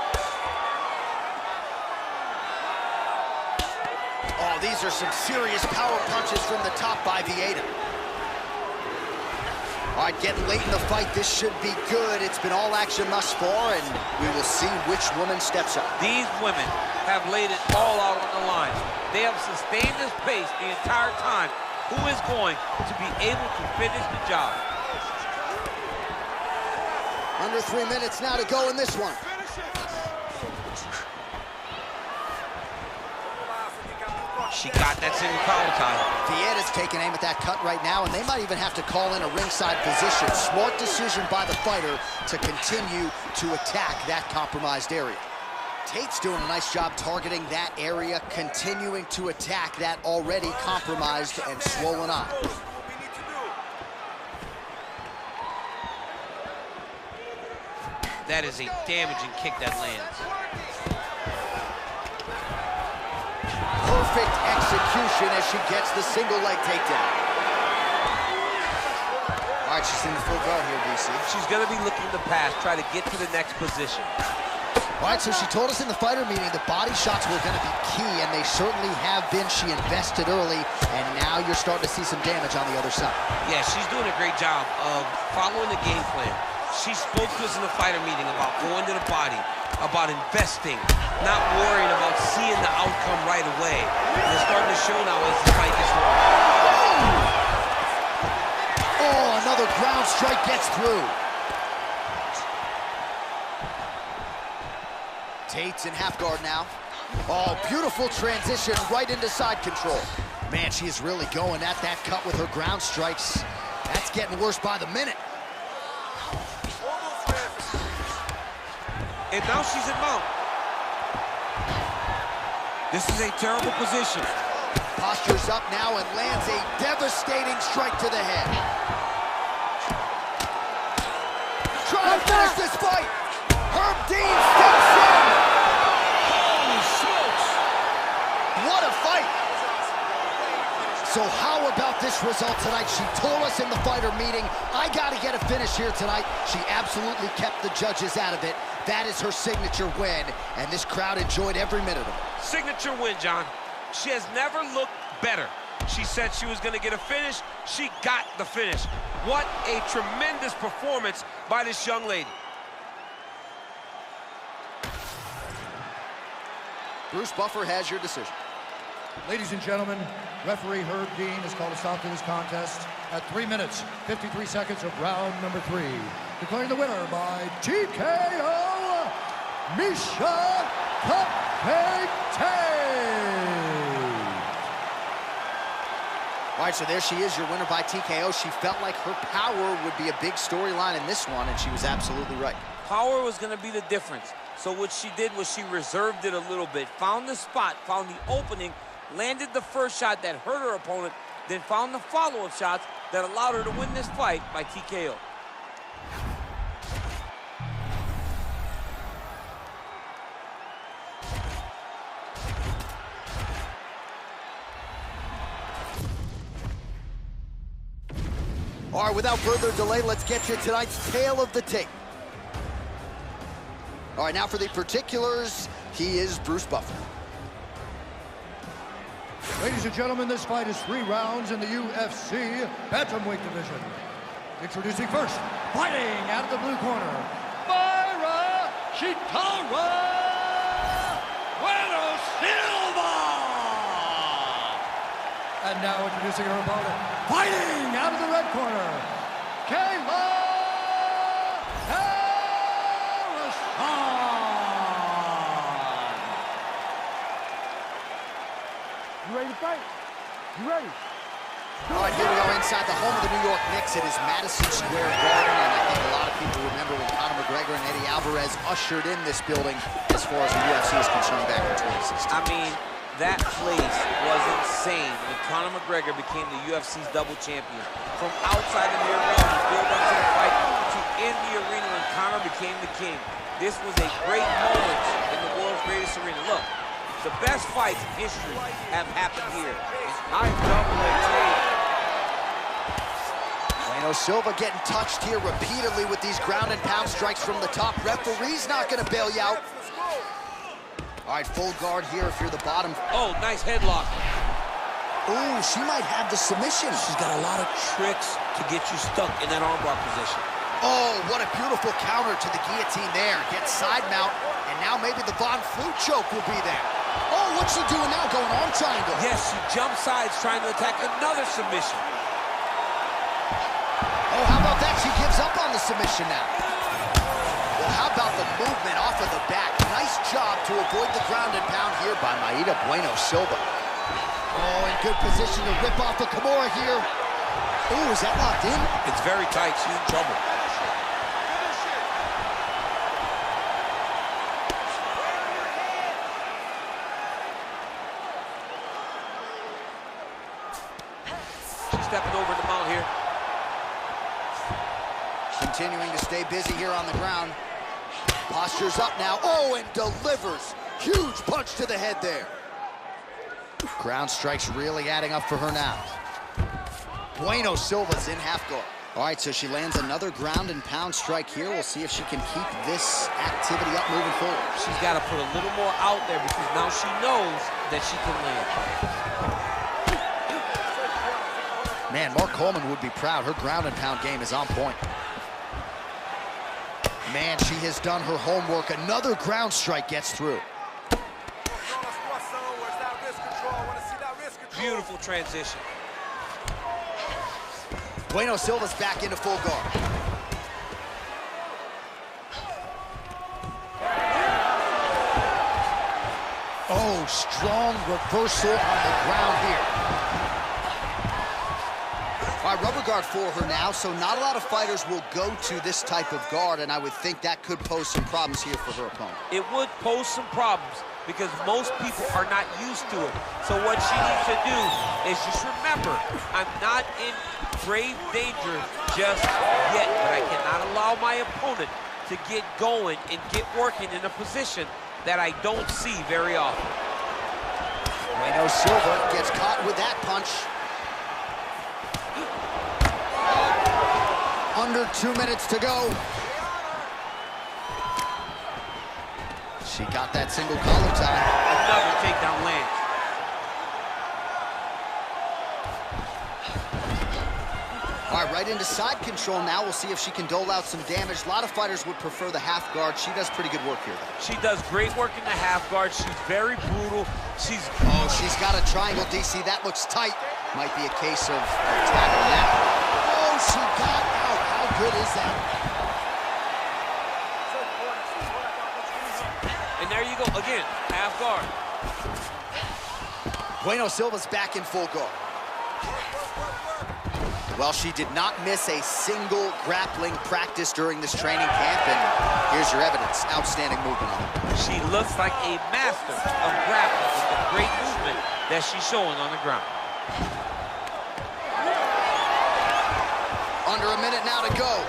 Oh, these are some serious power punches from the top by Vieira. All right, getting late in the fight, this should be good. It's been all action thus far, and we will see which woman steps up. These women have laid it all out on the line. They have sustained this pace the entire time. Who is going to be able to finish the job? Under 3 minutes now to go in this one. She got that single collar tie. Vieira's taking aim at that cut right now, and they might even have to call in a ringside position. Smart decision by the fighter to continue to attack that compromised area. Tate's doing a nice job targeting that area, continuing to attack that already compromised and swollen eye. That is a damaging kick that lands. Perfect execution as she gets the single leg takedown. All right, she's in the full guard here, DC. She's gonna be looking to pass, try to get to the next position. All right, so she told us in the fighter meeting that body shots were gonna be key, and they certainly have been. She invested early, and now you're starting to see some damage on the other side. Yeah, she's doing a great job of following the game plan. She spoke to us in the fighter meeting about going to the body, about investing, not worrying about seeing the outcome right away. And it's starting to show now as the fight gets long. Oh, another ground strike gets through. Tate's in half guard now. Oh, beautiful transition right into side control. Man, she is really going at that cut with her ground strikes. That's getting worse by the minute. And now she's in mount. This is a terrible position. Postures up now and lands a devastating strike to the head. Trying to finish this fight. Herb Dean steps in. Holy smokes. What a fight. So how about this result tonight? She told us in the fighter meeting, I got to get a finish here tonight. She absolutely kept the judges out of it. That is her signature win, and this crowd enjoyed every minute of it. Signature win, John. She has never looked better. She said she was going to get a finish. She got the finish. What a tremendous performance by this young lady. Bruce Buffer has your decision. Ladies and gentlemen, referee Herb Dean has called a stop to this contest at 3 minutes, 53 seconds of round number 3. Declaring the winner by TKO, Miesha Tate. All right, so there she is, your winner by TKO. She felt like her power would be a big storyline in this one, and she was absolutely right. Power was going to be the difference. So what she did was she reserved it a little bit, found the spot, found the opening, landed the first shot that hurt her opponent, then found the follow-up shots that allowed her to win this fight by TKO. All right, without further delay, let's get to tonight's tale of the tape. All right, now for the particulars, he is Bruce Buffer. Ladies and gentlemen, this fight is 3 rounds in the UFC bantamweight division. Introducing first, fighting out of the blue corner, Mayra Bueno. And now introducing her opponent, fighting out of the red corner, Kayla. You ready to fight? You ready? All right, here we go inside the home of the New York Knicks. It is Madison Square Garden, and I think a lot of people remember when Conor McGregor and Eddie Alvarez ushered in this building as far as the UFC is concerned back in 2016. I mean, that place was insane when Conor McGregor became the UFC's double champion. From outside of the arena, he built up to the fight, to in the arena when Conor became the king. This was a great moment in the world's greatest arena. Look, the best fights in history have happened here. Nice double leg Tate. Bueno Silva getting touched here repeatedly with these ground and pound strikes from the top. Referee's not going to bail you out. All right, full guard here if you're the bottom. Oh, nice headlock. Ooh, she might have the submission. She's got a lot of tricks to get you stuck in that armbar position. Oh, what a beautiful counter to the guillotine there. Gets side mount, and now maybe the Von Flue choke will be there. Oh, what's she doing now? Going arm triangle. Yes, she jump sides trying to attack another submission. Oh, how about that? She gives up on the submission now. Well, how about the movement off of the back? Nice job to avoid the ground and pound here by Maida Bueno Silva. Oh, in good position to rip off the Kimura here. Oh, is that locked in? It's very tight. She's in trouble. She's stepping over the mount here. Continuing to stay busy here on the ground. Postures up now. Oh, and delivers. Huge punch to the head there. Ground strikes really adding up for her now. Bueno Silva's in half guard. All right, so she lands another ground and pound strike here. We'll see if she can keep this activity up moving forward. She's got to put a little more out there because now she knows that she can land. Man, Mark Coleman would be proud. Her ground and pound game is on point. Man, she has done her homework. Another ground strike gets through. Beautiful transition. Bueno Silva's back into full guard. Oh, strong reversal on the ground here. All right, rubber guard for her now, so not a lot of fighters will go to this type of guard, and I would think that could pose some problems here for her opponent. It would pose some problems because most people are not used to it. So what she needs to do is just remember, I'm not in grave danger just yet, but I cannot allow my opponent to get going and get working in a position that I don't see very often. Bueno Silva gets caught with that punch. Under 2 minutes to go. She got that single collar tie. Another takedown lands. All right, right into side control now. We'll see if she can dole out some damage. A lot of fighters would prefer the half guard. She does pretty good work here, though. She does great work in the half guard. She's very brutal. She's got a triangle, DC. That looks tight. Might be a case of tackling that. Oh, she got out. How good is that? And there you go, again, half guard. Bueno Silva's back in full guard. Well, she did not miss a single grappling practice during this training camp, and here's your evidence. Outstanding movement on her. She looks like a master of grappling with the great movement that she's showing on the ground. Under a minute now to go.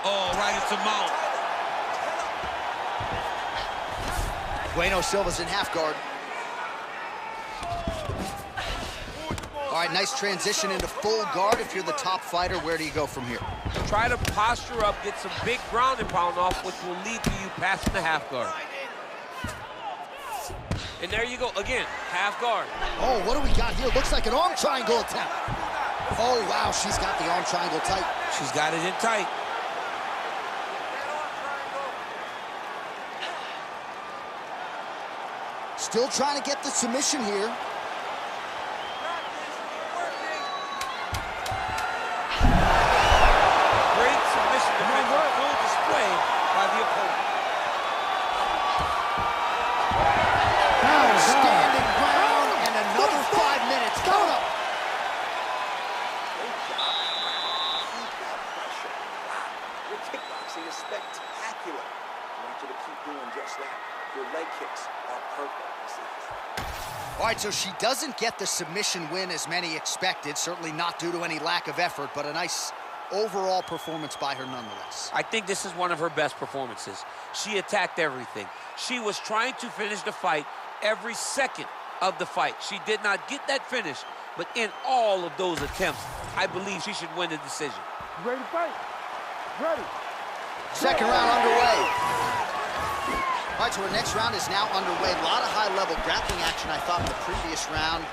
Oh, right into mount. Bueno Silva's in half guard. All right, nice transition into full guard. If you're the top fighter, where do you go from here? Try to posture up, get some big ground and pound off, which will lead to you passing the half guard. And there you go, again, half guard. Oh, what do we got here? Looks like an arm triangle attempt. Oh, wow, she's got the arm triangle tight. She's got it in tight. Still trying to get the submission here. Great submission defense, a full display by the opponent. Standing ground, and another 5 minutes coming up. Great job. Keep that pressure. Wow, your kickboxing is spectacular. I want you to keep doing just that. Your leg kicks are perfect. All right, so she doesn't get the submission win as many expected, certainly not due to any lack of effort, but a nice overall performance by her nonetheless. I think this is one of her best performances. She attacked everything. She was trying to finish the fight every second of the fight. She did not get that finish, but in all of those attempts, I believe she should win the decision. You ready to fight? Ready. Second round underway. All right, so our next round is now underway. A lot of high-level grappling action, I thought, in the previous round.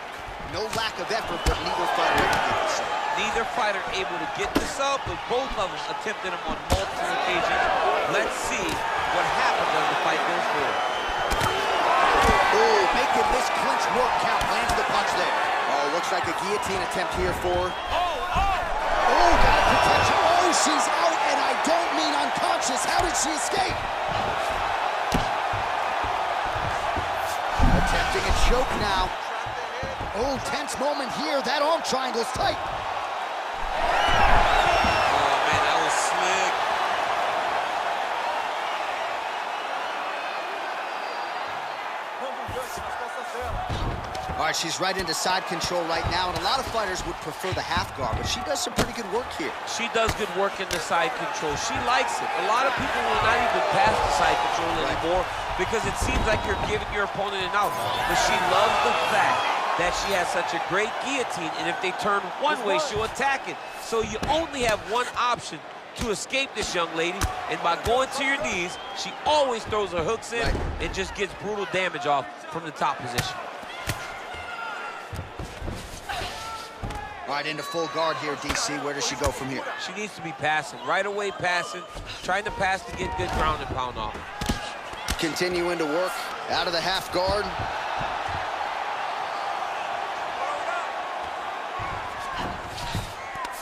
No lack of effort, but neither fighter able to get this up. Neither fighter able to get this up, but both of them attempted them on multiple occasions. Let's see what happens as the fight goes forward. Oh, making this clinch work count. Lands the punch there. Oh, looks like a guillotine attempt here for... Oh, got protection. Oh, she's out, and I don't mean unconscious. How did she escape? Attempting a choke now. Oh, tense moment here. That arm triangle's tight. Oh, man, that was slick. All right, she's right into side control right now, and a lot of fighters would prefer the half guard, but she does some pretty good work here. She does good work in the side control. She likes it. A lot of people will not even pass the side control anymore because it seems like you're giving your opponent an out. But she loves the fact that she has such a great guillotine, and if they turn one way, she'll attack it. So you only have one option to escape this young lady, and by going to your knees, she always throws her hooks in and just gets brutal damage off from the top position. All right, into full guard here, DC. Where does she go from here? She needs to be passing, right away passing, trying to pass to get good ground and pound off. Continuing to work out of the half guard.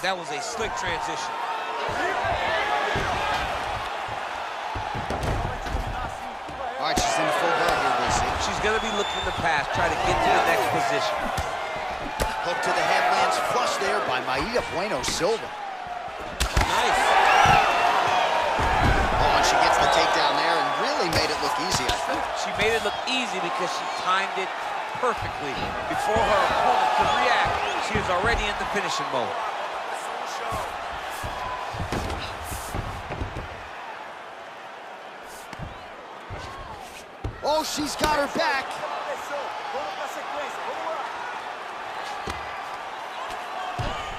That was a slick transition. All right, she's in full guard here, DC. She's gonna be looking to pass, try to get to the next position. Hook to the head lands flush there by Mayra Bueno Silva. Nice. Oh, and she gets the takedown there and really made it look easy, I think. She made it look easy because she timed it perfectly. Before her opponent could react, she was already in the finishing mode. Oh, she's got her back.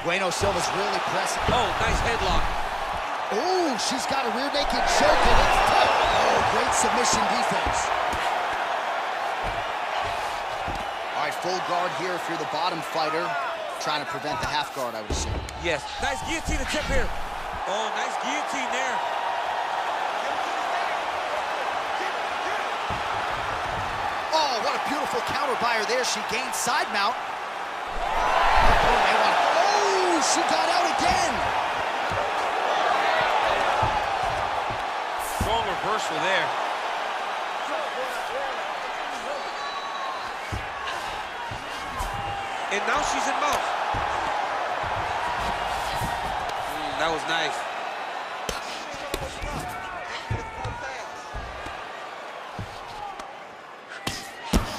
Bueno Silva's really pressing. Oh, nice headlock. Oh, she's got a rear naked choke, and it's tough. Oh, great submission defense. All right, full guard here if you're the bottom fighter. Trying to prevent the half guard, I would assume. Yes, nice guillotine attempt here. Oh, nice guillotine there. Oh, what a beautiful counter by her there. She gained side mount. Oh, she got out again. Strong reversal there. And now she's in mount. That was nice.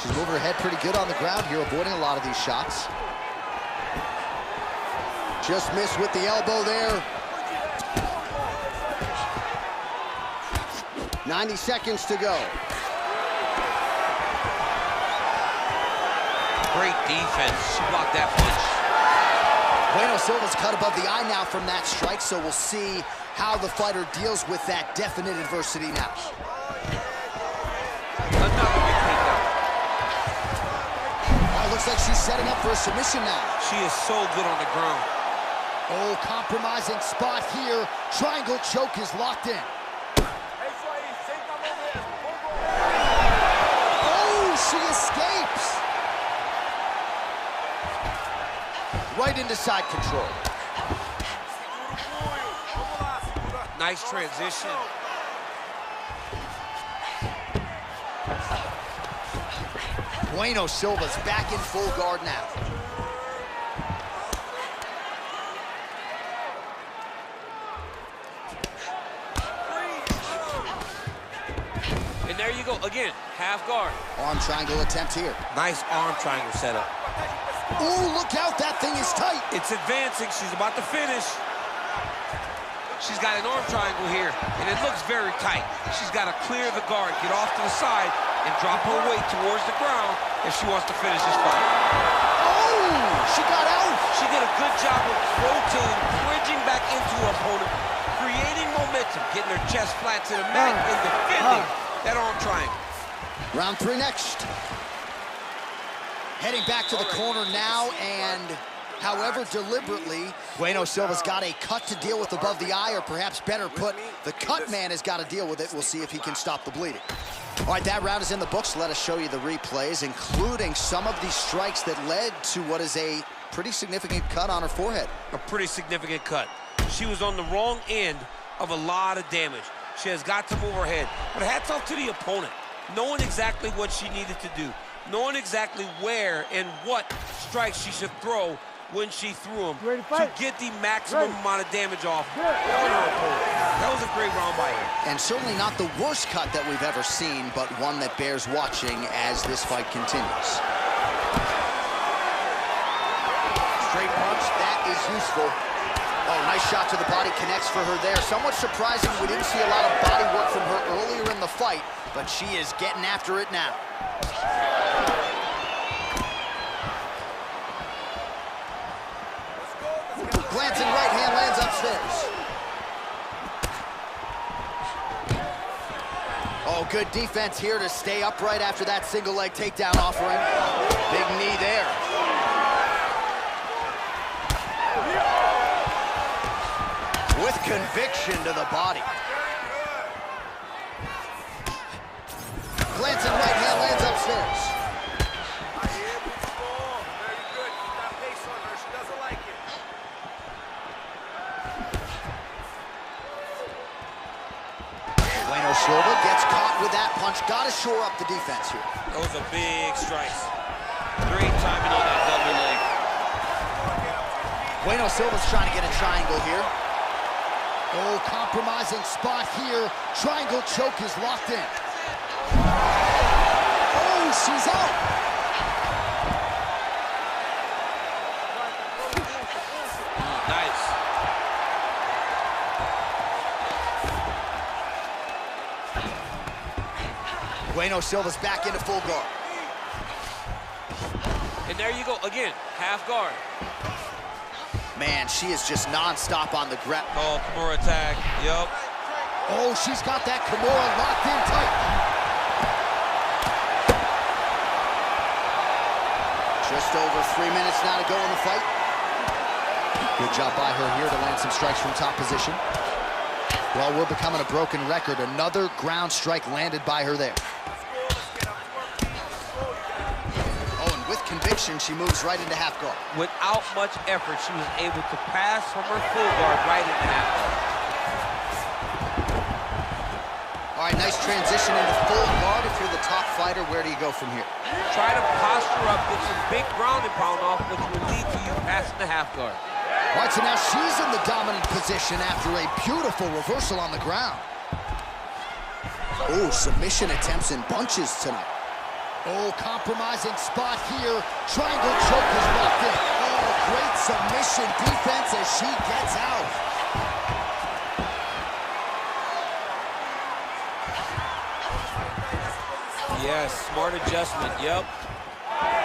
She's moving her head pretty good on the ground here, avoiding a lot of these shots. Just missed with the elbow there. 90 seconds to go. Great defense. She blocked that punch. Bueno Silva's cut above the eye now from that strike, so we'll see how the fighter deals with that definite adversity now. Another big takedown. Oh, it looks like she's setting up for a submission now. She is so good on the ground. Oh, compromising spot here. Triangle choke is locked in. Oh, she escapes. Right into side control. Nice transition. Bueno Silva's back in full guard now. And there you go, again, half guard. Arm triangle attempt here. Nice arm triangle setup. Oh, look out, that thing is tight. It's advancing, she's about to finish. She's got an arm triangle here, and it looks very tight. She's got to clear the guard, get off to the side, and drop her weight towards the ground if she wants to finish this fight. Oh, she got out. She did a good job of rotating, bridging back into her opponent, creating momentum, getting her chest flat to the mat, and defending that arm triangle. Round 3 next. Heading back to the corner now, and however deliberately, Bueno Silva's got a cut to deal with above the eye, or perhaps better put, the cut man has got to deal with it. We'll see if he can stop the bleeding. All right, that round is in the books. Let us show you the replays, including some of these strikes that led to what is a pretty significant cut on her forehead. A pretty significant cut. She was on the wrong end of a lot of damage. She has got to move her head. But hats off to the opponent, knowing exactly what she needed to do, knowing exactly where and what strikes she should throw when she threw them to get the maximum amount of damage off on her opponent. That was a great round by her. And certainly not the worst cut that we've ever seen, but one that bears watching as this fight continues. is useful. Oh, nice shot to the body, connects for her there. Somewhat surprising, we didn't see a lot of body work from her earlier in the fight, but she is getting after it now. Glancing right hand lands upstairs. Oh, good defense here to stay upright after that single leg takedown offering. Big knee there. With conviction to the body. Glancing right hand lands upstairs. Bueno Silva gets caught with that punch. Got to shore up the defense here. Those are big strikes. Great timing on that double leg. Bueno Silva's trying to get a triangle here. Oh, compromising spot here. Triangle choke is locked in. Oh, she's out. Nice. Bueno Silva's back into full guard. And there you go, again, half guard. Man, she is just non-stop on the ground. Oh, Kimura attack, yup. Oh, she's got that Kimura locked in tight. Just over 3 minutes now to go in the fight. Good job by her here to land some strikes from top position. Well, we're becoming a broken record. Another ground strike landed by her there. Oh, and with conviction, she moves right into half guard. Without much effort, she was able to pass from her full guard right into half guard. All right, nice transition into full guard. If you're the top fighter, where do you go from here? Try to posture up, get some big ground and pound off, which will lead to you passing the half guard. All right, so now she's in the dominant position after a beautiful reversal on the ground. Oh, submission attempts in bunches tonight. Oh, compromising spot here. Triangle choke is locked in. Oh, great submission defense as she gets out. Yes, smart adjustment, yep.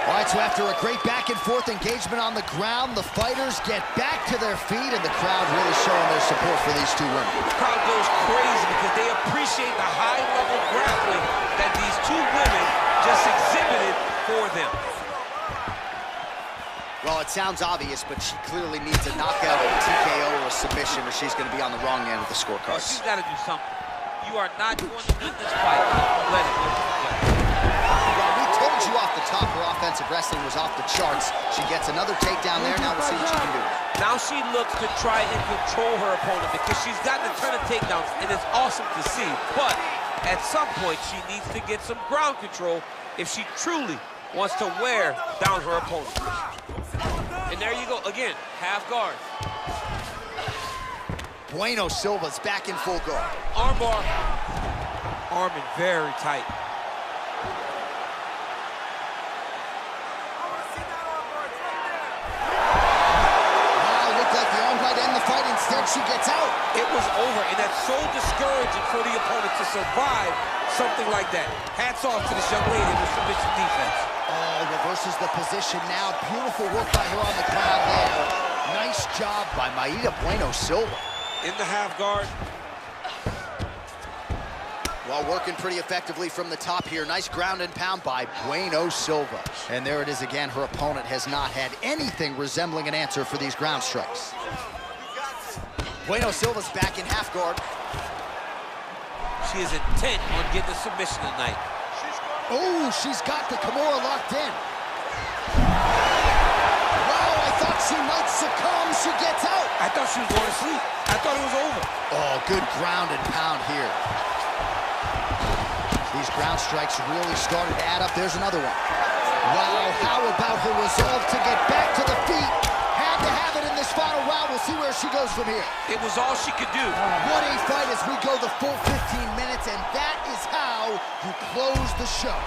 All right, so after a great back-and-forth engagement on the ground, the fighters get back to their feet, and the crowd really showing their support for these two women. The crowd goes crazy because they appreciate the high-level grappling that these two women just exhibited for them. Well, it sounds obvious, but she clearly needs a knockout, a TKO, or a submission, or she's going to be on the wrong end of the scorecard. Oh, she's got to do something. You are not going to win this fight. Let it go. Well, we told you off the top her offensive wrestling was off the charts. She gets another takedown there. Now we'll see what she can do. Now she looks to try and control her opponent because she's gotten a ton of takedowns, and it's awesome to see. But at some point, she needs to get some ground control if she truly wants to wear down her opponent. And there you go, again, half guard. Bueno Silva's back in full guard. Armbar. Arming very tight. Wow, looked like the arm might end the fight. Instead, she gets out. It was over, and that's so discouraging for the opponent to survive something like that. Hats off to this young lady in the submission defense. Oh, reverses the position now. Beautiful work by her on the ground there. Nice job by Mayra Bueno Silva. In the half guard. Well, working pretty effectively from the top here. Nice ground and pound by Bueno Silva. And there it is again. Her opponent has not had anything resembling an answer for these ground strikes. Bueno Silva's back in half guard. She is intent on getting a submission tonight. Oh, she's got the Kimura locked in. Wow, I thought she might succumb. She gets out. I thought she was going to sleep. I thought it was over. Oh, good ground and pound here. These ground strikes really started to add up. There's another one. Wow, how about her resolve to get back to the feet? Had to have it in this final round. We'll see where she goes from here. It was all she could do. What a fight as we go the full 15 minutes, and that is how you close the show.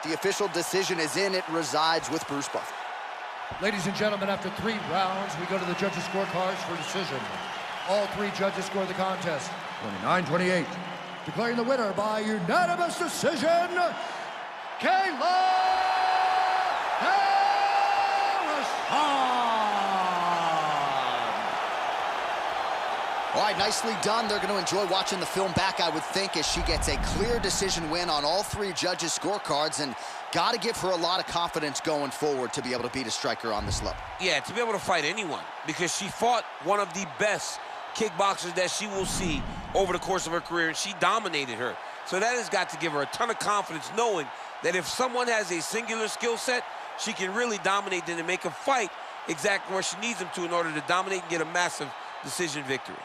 The official decision is in. It resides with Bruce Buffer. Ladies and gentlemen, after 3 rounds, we go to the judges' scorecards for decision. All 3 judges scored the contest 29-28. Declaring the winner by unanimous decision, Kayla. All right, nicely done. They're going to enjoy watching the film back, I would think, as she gets a clear decision win on all 3 judges' scorecards, and got to give her a lot of confidence going forward to be able to beat a striker on this level. Yeah, to be able to fight anyone, because she fought one of the best kickboxers that she will see over the course of her career, and she dominated her. So that has got to give her a ton of confidence, knowing that if someone has a singular skill set, she can really dominate them and make a fight exactly where she needs them to in order to dominate and get a massive decision victory.